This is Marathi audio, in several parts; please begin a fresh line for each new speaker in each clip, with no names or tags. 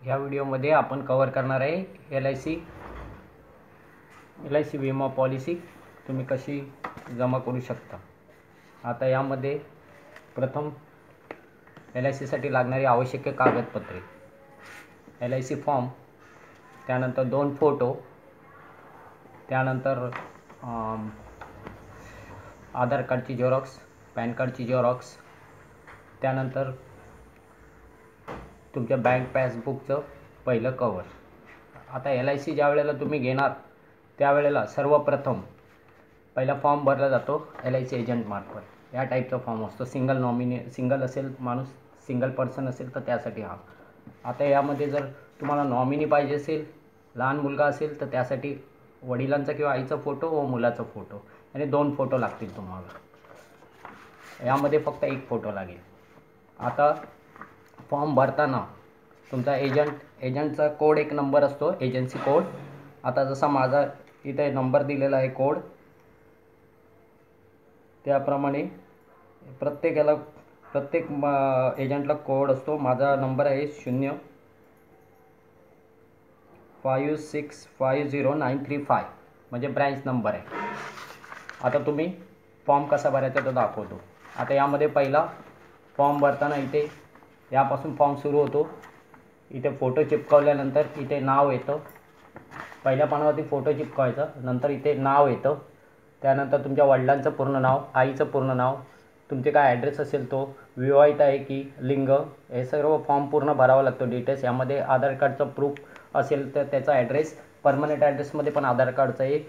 ह्या व्हिडिओमध्ये आपण कव्हर करणार आहे एल आय सी विमा पॉलिसी तुम्ही कशी जमा करू शकता। आता यामध्ये प्रथम एल आय सीसाठी लागणारी आवश्यक कागदपत्रे, एल आय सी फॉर्म, त्यानंतर 2 फोटो, त्यानंतर आधार कार्डची झेरॉक्स, पॅन कार्डची झेरॉक्स, त्यानंतर तुमच्या बँक पासबुकचं पहिलं कवर। आता एल आय सी ज्या वेळेला तुम्ही घेणार त्यावेळेला सर्वप्रथम पहिला फॉर्म भरला जातो एल आय सी एजंटमार्फत। या टाईपचा फॉर्म असतो, सिंगल असेल माणूस, सिंगल पर्सन असेल तर त्यासाठी हा। आता यामध्ये जर तुम्हाला नॉमिनी पाहिजे असेल, लहान मुलगा असेल तर त्यासाठी वडिलांचा किंवा आईचा फोटो व मुलाचा फोटो, आणि 2 फोटो लागतील तुम्हाला। यामध्ये फक्त 1 फोटो लागेल। आता फॉर्म भरताना तुमचा एजंटचा कोड एक नंबर असतो, एजन्सी कोड। आता जसा माझा इथे नंबर दिलेला आहे कोड, त्याप्रमाणे प्रत्येक एजंटला कोड असतो। माझा नंबर आहे 0565093 म्हणजे ब्रँच नंबर आहे। आता तुम्ही फॉर्म कसा भरायचा तो दाखवतो। आता यामध्ये पहिला फॉर्म भरताना इथे यापासून फॉर्म सुरू होतो। इथे फोटो चिपकवल्यानंतर इथे नाव येतं, पहिल्या पानावरती फोटो चिपकवायचा, नंतर इथे नाव येतं, त्यानंतर तुमच्या वडिलांचं पूर्ण नाव, आईचं पूर्ण नाव, तुमचे काय ॲड्रेस असेल तो, विवाहित आहे की लिंग, हे सर्व फॉर्म पूर्ण भरावं लागतं डिटेल्स। यामध्ये आधार कार्डचं प्रूफ असेल तर त्याचा ॲड्रेस, परमनंट ॲड्रेसमध्ये पण आधार कार्डचा एक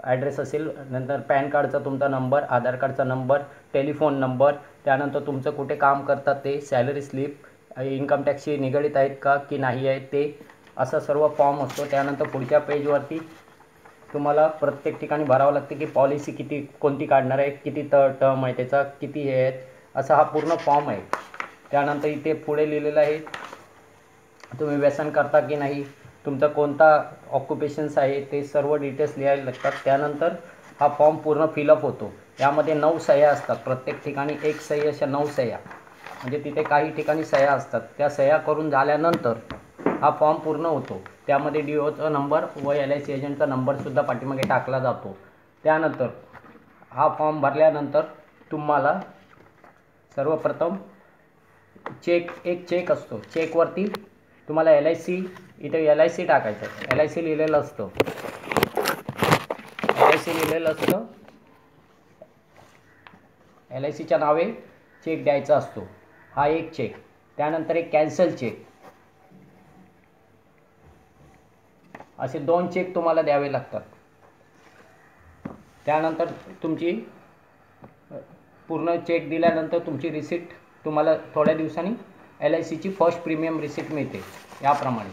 ॲड्रेस असेल, नंतर पॅन कार्डचा तुमचा नंबर, आधार कार्डचा नंबर, टेलिफोन नंबर, त्यानंतर तुमचं कुठे काम करतात ते, सॅलरी स्लिप, इन्कम टॅक्सशी निगडित आहेत का की नाही आहेत ते, असा सर्व फॉर्म असतो। त्यानंतर पुढच्या पेजवरती तुम्हाला प्रत्येक ठिकाणी भरावं लागते की पॉलिसी कोणती काढणार आहे, किती टर्म आहे त्याचा, किती हे आहेत, असा हा पूर्ण फॉर्म आहे। त्यानंतर इथे पुढे लिहिलेलं आहे तुम्ही व्यसन करता की नाही, तुमचा कोणता ऑक्युपेशन्स आहे, ते सर्व डिटेल्स लिहायला लागतात। त्यानंतर हा फॉर्म पूर्ण फिलअप होतो। यामध्ये 9 सह्या असतात, प्रत्येक ठिकाणी 1 सही, अशा 9 सह्या, म्हणजे तिथे काही ठिकाणी सह्या असतात। त्या सह्या करून झाल्यानंतर हा फॉर्म पूर्ण होतो। त्यामध्ये DOचा नंबर व एल आय सी एजंटचा नंबरसुद्धा पाठीमागे टाकला जातो। त्यानंतर हा फॉर्म भरल्यानंतर तुम्हाला सर्वप्रथम एक चेक असतो। चेकवरती तुम्हाला इथे एल आय सी टाकायचं, एल आय सी लिहिलेलं असतं, एल आय सीच्या नावे चेक द्यायचा असतो, हा एक चेक। त्यानंतर एक कॅन्सल चेक, असे 2 चेक तुम्हाला द्यावे लागतात। त्यानंतर तुमची पूर्ण चेक दिल्यानंतर तुमची रिसिप्ट तुम्हाला थोड्या दिवसांनी एल आय सीची फर्स्ट प्रीमियम रिसिप्ट मिळते याप्रमाणे।